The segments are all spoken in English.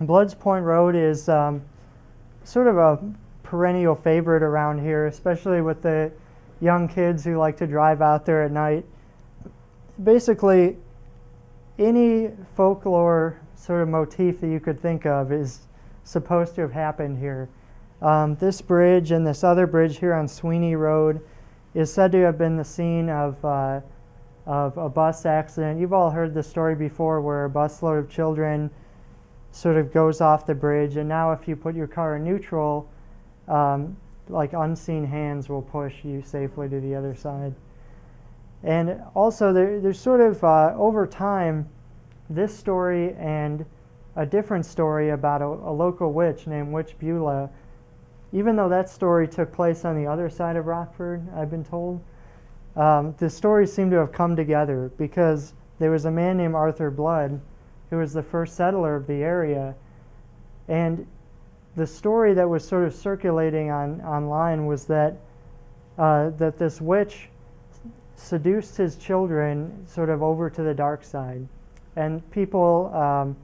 Bloods Point Road is sort of a perennial favorite around here, especially with the young kids who like to drive out there at night. Basically, any folklore sort of motif that you could think of is supposed to have happened here. This bridge and this other bridge here on Sweeney Road is said to have been the scene of a bus accident. You've all heard the story before where a busload of children sort of goes off the bridge, and now if you put your car in neutral, like unseen hands will push you safely to the other side. And also there's sort of over time, this story and a different story about a local witch named Witch Beulah, even though that story took place on the other side of Rockford, I've been told, the stories seem to have come together because there was a man named Arthur Blood who was the first settler of the area, and the story that was sort of circulating online was that that this witch seduced his children sort of over to the dark side, and people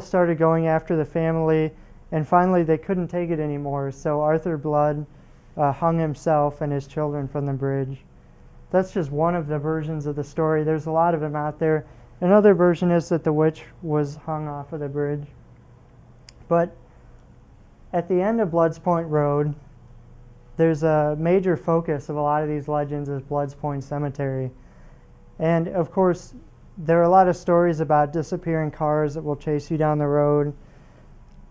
started going after the family, and finally they couldn't take it anymore. So Arthur Blood hung himself and his children from the bridge. That's just one of the versions of the story. There's a lot of them out there. Another version is that the witch was hung off of the bridge. But at the end of Bloods Point Road, there's a major focus of a lot of these legends is Bloods Point Cemetery. And of course, there are a lot of stories about disappearing cars that will chase you down the road.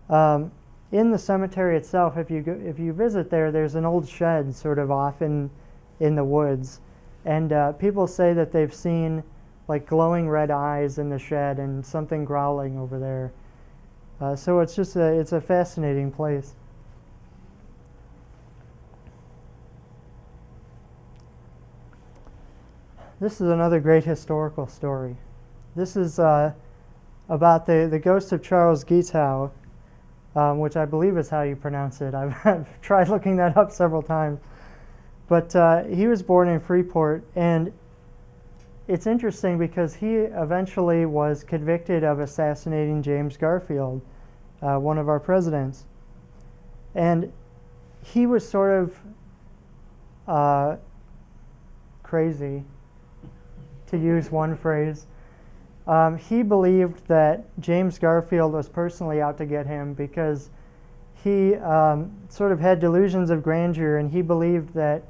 In the cemetery itself, if you visit there, there's an old shed sort of off in the woods. And people say that they've seen like glowing red eyes in the shed and something growling over there. So it's just it's a fascinating place. This is another great historical story. This is about the ghost of Charles Guiteau, which I believe is how you pronounce it. I've tried looking that up several times. But he was born in Freeport, and it's interesting because he eventually was convicted of assassinating James Garfield, one of our presidents. And he was sort of crazy, to use one phrase. He believed that James Garfield was personally out to get him because he sort of had delusions of grandeur, and he believed that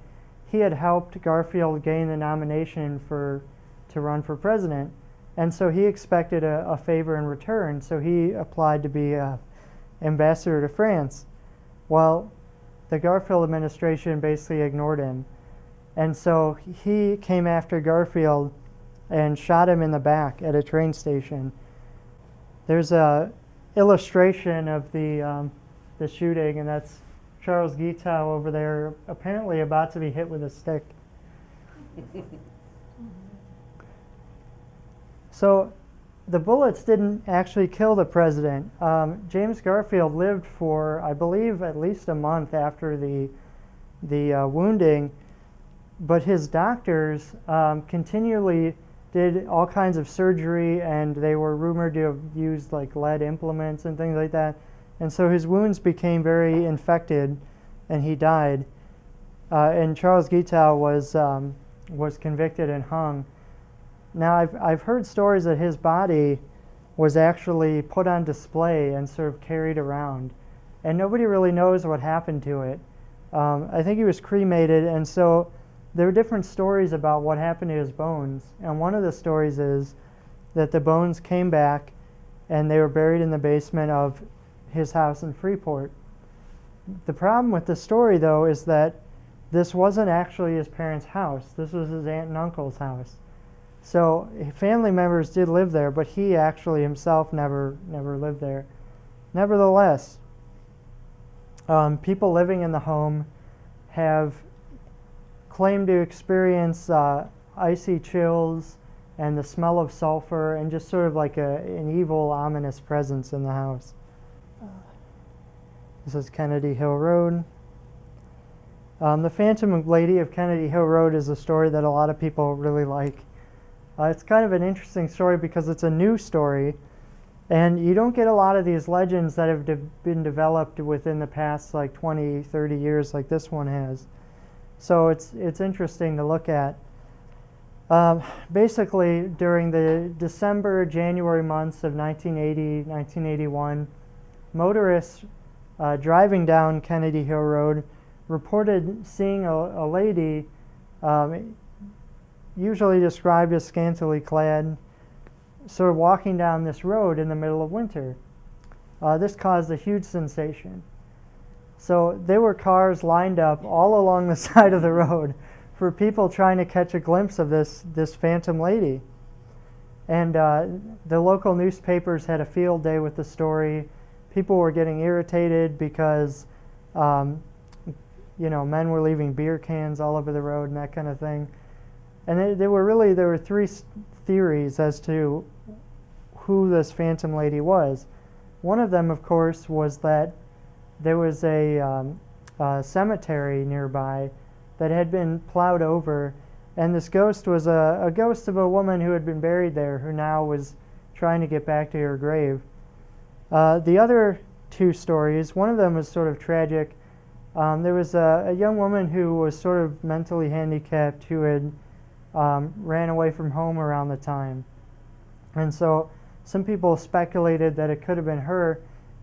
he had helped Garfield gain the nomination to run for president. And so he expected a favor in return, so he applied to be ambassador to France. Well, the Garfield administration basically ignored him. And so he came after Garfield and shot him in the back at a train station. There's a illustration of the shooting, and that's Charles Guiteau over there, apparently about to be hit with a stick. So the bullets didn't actually kill the president. James Garfield lived for, I believe, at least a month after the wounding, but his doctors continually did all kinds of surgery, and they were rumored to have used like lead implements and things like that. And so his wounds became very infected, and he died. And Charles Guiteau was convicted and hung. Now I've heard stories that his body was actually put on display and sort of carried around, and nobody really knows what happened to it. I think he was cremated, and so there are different stories about what happened to his bones. And one of the stories is that the bones came back, and they were buried in the basement of his house in Freeport. The problem with the story, though, is that this wasn't actually his parents' house. This was his aunt and uncle's house. So family members did live there, but he actually himself never lived there. Nevertheless, people living in the home have claimed to experience icy chills and the smell of sulfur and just sort of like an evil, ominous presence in the house. This is Kennedy Hill Road. The Phantom Lady of Kennedy Hill Road is a story that a lot of people really like. It's kind of an interesting story because it's a new story. And you don't get a lot of these legends that have been developed within the past like 20, 30 years like this one has. So it's interesting to look at. Basically, during the December, January months of 1980, 1981, motorists driving down Kennedy Hill Road reported seeing a lady, usually described as scantily clad, sort of walking down this road in the middle of winter. This caused a huge sensation. So there were cars lined up all along the side of the road for people trying to catch a glimpse of this phantom lady. And the local newspapers had a field day with the story. People were getting irritated because men were leaving beer cans all over the road and that kind of thing. And there were three theories as to who this phantom lady was. One of them, of course, was that there was a cemetery nearby that had been plowed over, and this ghost was a ghost of a woman who had been buried there, who now was trying to get back to her grave. The other two stories, one of them was sort of tragic. There was a young woman who was sort of mentally handicapped who had ran away from home around the time. And so some people speculated that it could have been her,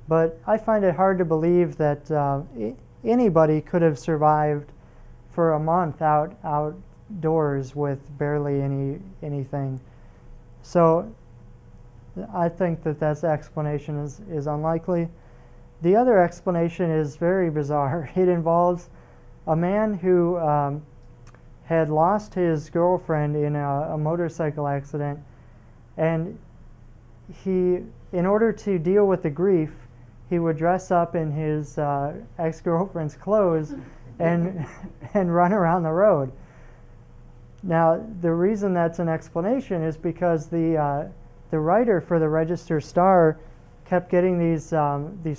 but I find it hard to believe that anybody could have survived for a month outdoors with barely anything. So I think that that's explanation is unlikely. The other explanation is very bizarre. It involves a man who had lost his girlfriend in a motorcycle accident, and he, in order to deal with the grief, he would dress up in his ex-girlfriend's clothes and run around the road. Now, the reason that's an explanation is because the writer for the Register Star kept getting these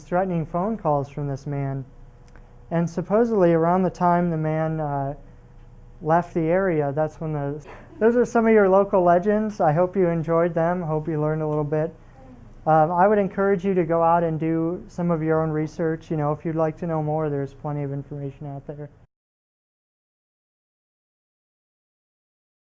threatening phone calls from this man, and supposedly around the time the man left the area, that's when those are some of your local legends. I hope you enjoyed them. Hope you learned a little bit. I would encourage you to go out and do some of your own research. If you'd like to know more, there's plenty of information out there.